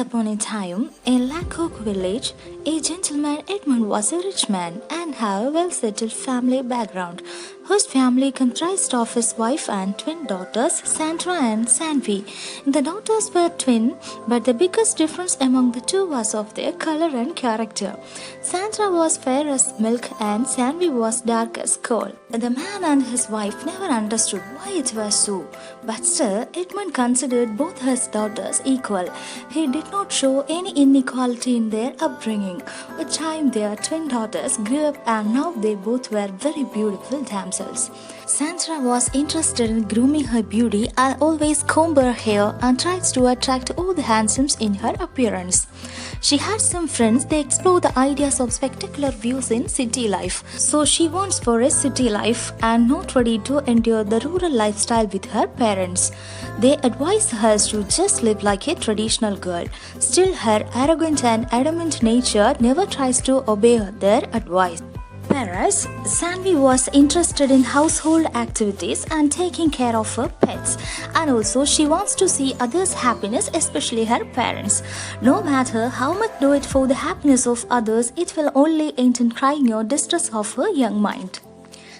upon a time, in Lacock village, a gentleman Edmund was a rich man and had a well-settled family background, whose family comprised of his wife and twin daughters, Sandra and Sanvi. The daughters were twin, but the biggest difference among the two was of their color and character. Sandra was fair as milk and Sanvi was dark as coal. The man and his wife never understood why it was so, but still Edmund considered both his daughters equal. He did not show any inequality in their upbringing. With time, their twin daughters grew up and now they both were very beautiful damsels. Sandra was interested in grooming her beauty and always combed her hair and tried to attract all the handsomes in her appearance. She had some friends, they explored the ideas of spectacular views in city life. So she wants for a city life and not ready to endure the rural lifestyle with her parents. They advised her to just live like a traditional girl. Still, her arrogant and adamant nature never tries to obey their advice. Whereas Sanvi was interested in household activities and taking care of her pets, and also she wants to see others' happiness, especially her parents. No matter how much do it for the happiness of others, it will only end in crying or distress of her young mind.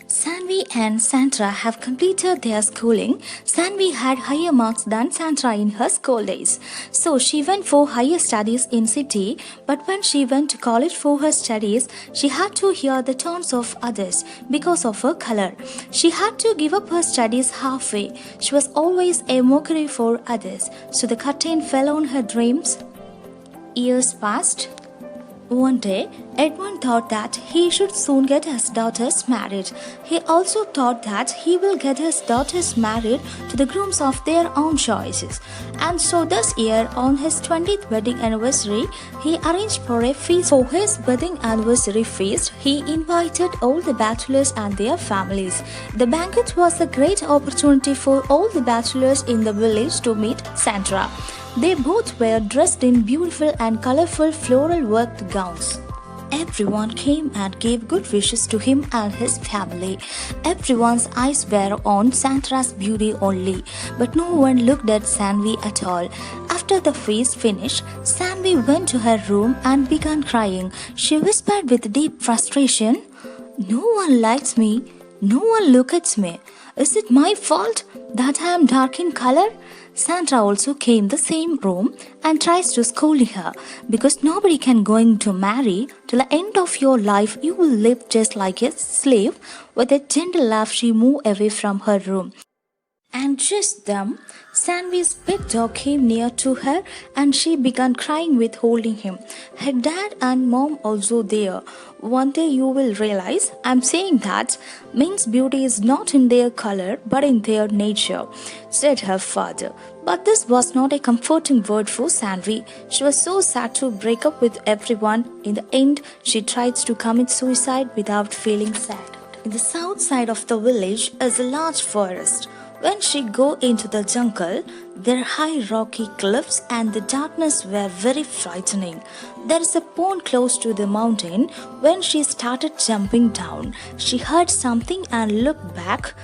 Sanvi and Sandra have completed their schooling. Sanvi had higher marks than Sandra in her school days, so she went for higher studies in city. But when she went to college for her studies, she had to hear the taunts of others because of her color. She had to give up her studies halfway. She was always a mockery for others, so the curtain fell on her dreams. Years passed. One day, Edmund thought that he should soon get his daughters married. He also thought that he will get his daughters married to the grooms of their own choices. And so this year, on his 20th wedding anniversary, he arranged for a feast. For his wedding anniversary feast, he invited all the bachelors and their families. The banquet was a great opportunity for all the bachelors in the village to meet Sandra. They both were dressed in beautiful and colorful floral worked gowns. Everyone came and gave good wishes to him and his family. Everyone's eyes were on Sandra's beauty only, but no one looked at Sanvi at all. After the feast finished, Sanvi went to her room and began crying. She whispered with deep frustration, "No one likes me. No one looks at me. Is it my fault that I am dark in color?" Sandra also came the same room and tries to scold her, because nobody can going to marry. Till the end of your life, you will live just like a slave. With a gentle laugh, she moved away from her room. And just then, Sanvi's pet dog came near to her and she began crying with holding him. Her dad and mom also there. One day you will realize I'm saying that men's beauty is not in their color but in their nature, said her father. But this was not a comforting word for Sanvi. She was so sad to break up with everyone. In the end, she tried to commit suicide without feeling sad. In the south side of the village is a large forest. When she go into the jungle, there are high rocky cliffs and the darkness were very frightening. There is a pond close to the mountain. When she started jumping down, she heard something and looked back.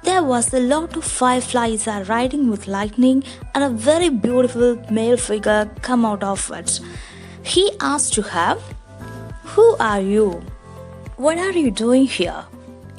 There was a lot of fireflies are riding with lightning and a very beautiful male figure come out of it. He asked to her, "Who are you? What are you doing here?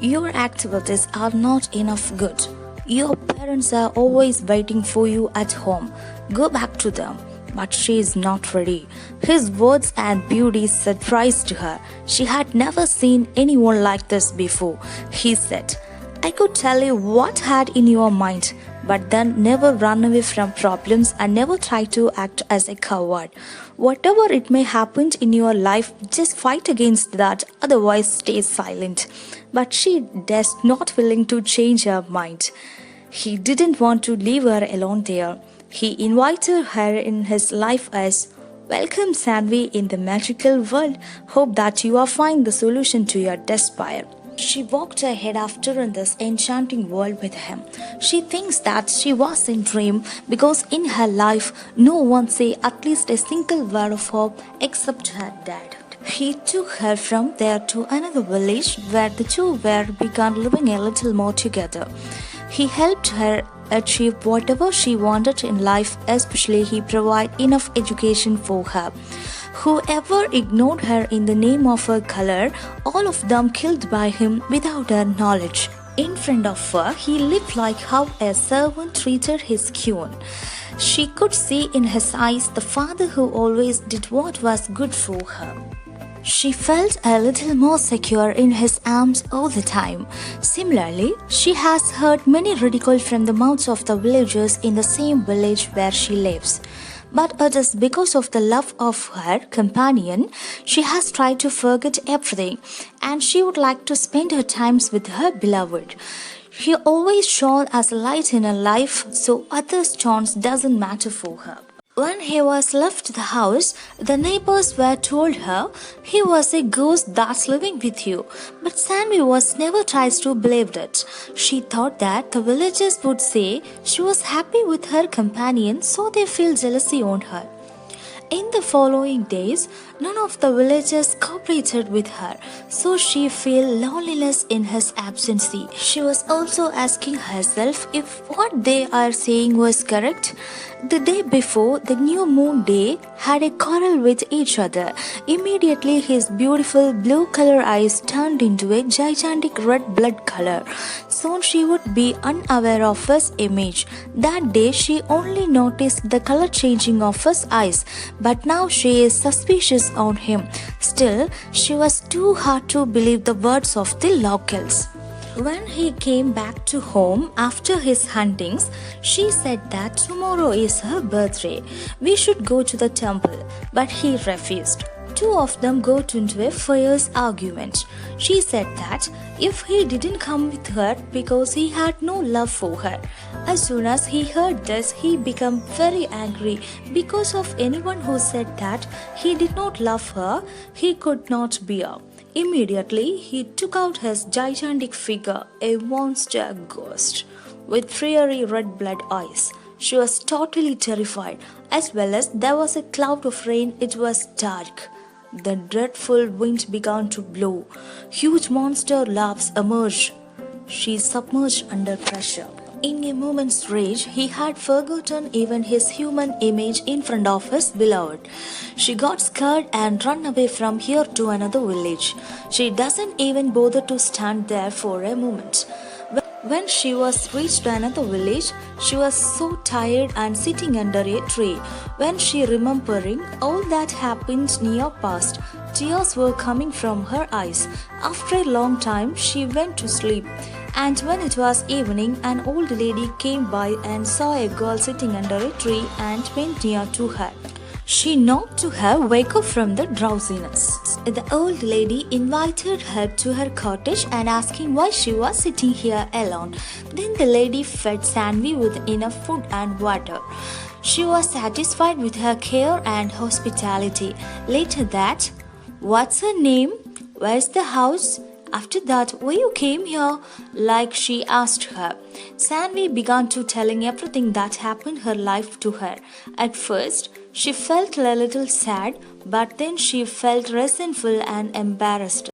Your activities are not enough good. Your parents are always waiting for you at home. Go back to them." But she is not ready. His words and beauty surprised her. She had never seen anyone like this before. He said, "I could tell you what had in your mind, but then never run away from problems and never try to act as a coward. Whatever it may happen in your life, just fight against that, otherwise stay silent." But she was not willing to change her mind. He didn't want to leave her alone there. He invited her in his life as, "Welcome Sanvi in the magical world. Hope that you are finding the solution to your despair." She walked ahead after in this enchanting world with him. She thinks that she was in dream because in her life no one say at least a single word of hope except her dad. He took her from there to another village where the two were began living a little more together. He helped her achieve whatever she wanted in life, especially he provided enough education for her. Whoever ignored her in the name of her color, all of them killed by him without her knowledge. In front of her, he lived like how a servant treated his queen. She could see in his eyes the father who always did what was good for her. She felt a little more secure in his arms all the time. Similarly, she has heard many ridicule from the mouths of the villagers in the same village where she lives. But it is because of the love of her companion, she has tried to forget everything, and she would like to spend her times with her beloved. He always shone as a light in her life, so others' chance doesn't matter for her. When he was left the house, the neighbors were told her he was a ghost that's living with you. But Sanvi was never tries to believe it. She thought that the villagers would say she was happy with her companion, so they feel jealousy on her. In the following days, none of the villagers cooperated with her, so she felt loneliness in his absence. She was also asking herself if what they are saying was correct. The day before, the new moon day, had a quarrel with each other. Immediately, his beautiful blue color eyes turned into a gigantic red blood color. Soon she would be unaware of his image. That day, she only noticed the color changing of his eyes, but now she is suspicious on him. Still, she was too hard to believe the words of the locals. When he came back to home after his huntings, she said that tomorrow is her birthday. We should go to the temple, but he refused. Two of them got into a fierce argument. She said that if he didn't come with her because he had no love for her. As soon as he heard this, he became very angry because of anyone who said that he did not love her, he could not bear. Immediately, he took out his gigantic figure, a monster ghost, with fiery red blood eyes. She was totally terrified, as well as there was a cloud of rain. It was dark. The dreadful wind began to blow. Huge monster larvae emerged. She submerged under pressure. In a moment's rage, he had forgotten even his human image in front of his beloved. She got scared and ran away from here to another village. She doesn't even bother to stand there for a moment. When she was reached another village, she was so tired and sitting under a tree. When she remembering all that happened near past, tears were coming from her eyes. After a long time, she went to sleep. And when it was evening, an old lady came by and saw a girl sitting under a tree and went near to her. She knocked to her wake up from the drowsiness. The old lady invited her to her cottage and asking why she was sitting here alone. Then the lady fed Sanvi with enough food and water. She was satisfied with her care and hospitality. Later that, "What's her name? Where's the house? After that, why you came here?" like she asked her. Sanvi began to telling everything that happened her life to her. At first, she felt a little sad, but then she felt resentful and embarrassed.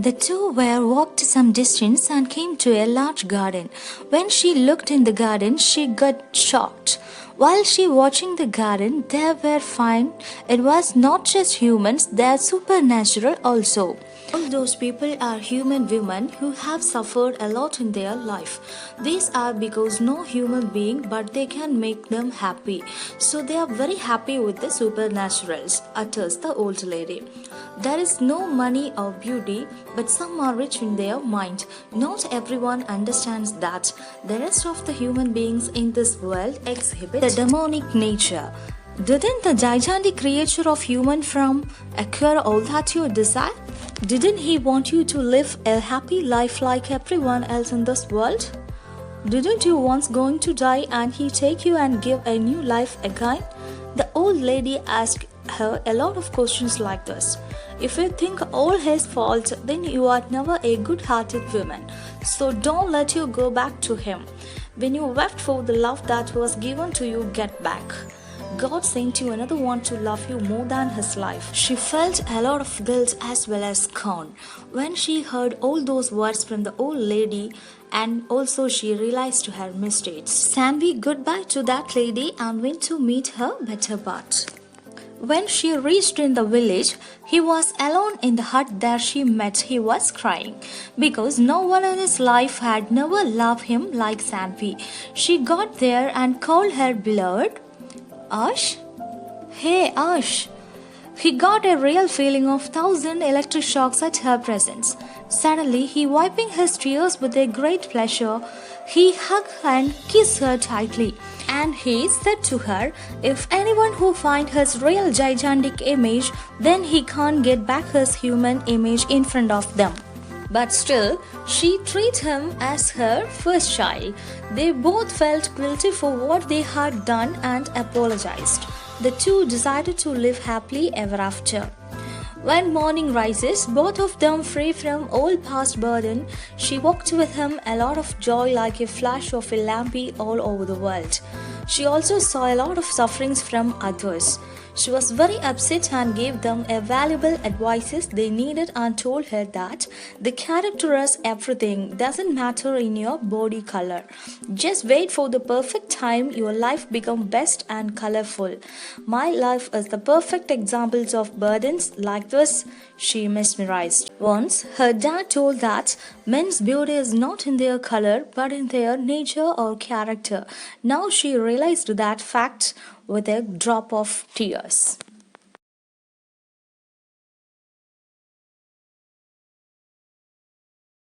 The two were walked some distance and came to a large garden. When she looked in the garden, she got shocked. While she watching the garden, they were fine. It was not just humans, they are supernatural also. All those people are human women who have suffered a lot in their life. These are because no human being, but they can make them happy. So they are very happy with the supernaturals, utters the old lady. There is no money or beauty, but some are rich in their mind. Not everyone understands that. The rest of the human beings in this world exhibit the demonic nature. Didn't the gigantic creature of human form acquire all that you desire? Didn't he want you to live a happy life like everyone else in this world? Didn't you once going to die and he take you and give a new life again? The old lady asked her a lot of questions like this. If you think all his fault, then you are never a good-hearted woman. So don't let you go back to him. When you wept for the love that was given to you, get back. God sent you another one to love you more than his life. She felt a lot of guilt as well as scorn when she heard all those words from the old lady, and also she realized her mistakes. Sanvi goodbye to that lady and went to meet her better part. When she reached in the village, he was alone in the hut. There she met. He was crying because no one in his life had never loved him like Sanvi. She got there and called her beloved. Ash? Hey Ash! He got a real feeling of 1,000 electric shocks at her presence. Suddenly, he wiping his tears with a great pleasure. He hugged and kissed her tightly. And he said to her, if anyone who finds his real gigantic image, then he can't get back his human image in front of them. But still, she treated him as her first child. They both felt guilty for what they had done and apologized. The two decided to live happily ever after. When morning rises, both of them free from all past burden, she walked with him a lot of joy like a flash of a lampy all over the world. She also saw a lot of sufferings from others. She was very upset and gave them a valuable advices they needed and told her that the character is everything, doesn't matter in your body color. Just wait for the perfect time your life become best and colorful. My life is the perfect examples of burdens like this, she mesmerized. Once, her dad told that men's beauty is not in their color but in their nature or character. Now she realized that fact with a drop of tears.